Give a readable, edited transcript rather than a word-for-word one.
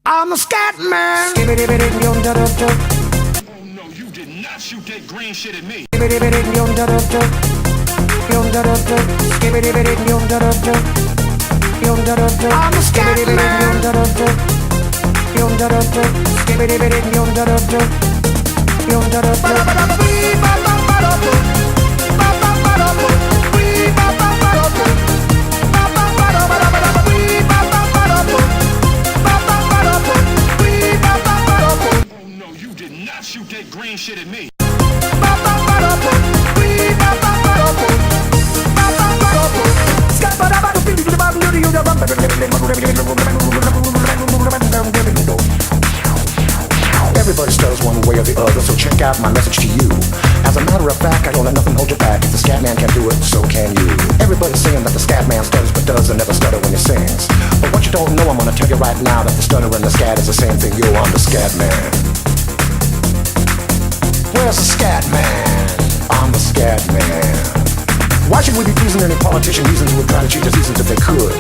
I'm a scat man. Oh no, you did not shoot that green shit at me. I'm a scat man. Oh no, you did not shoot that green shit at me. Everybody stutters one way or the other, so check out my message to you. As a matter of fact, I don't let nothing hold you back. If the scat man can do it, so can you. Everybody's saying that the scat man stutters but doesn't never stutter when he sings. But what you don't know, I'm gonna tell you right now that the stutter and the scat is the same thing. Yo, I'm the scat man. Where's the scat man? I'm the scat man. Why should we be pleasing any politician reasons who would try to cheat the seasons if they could?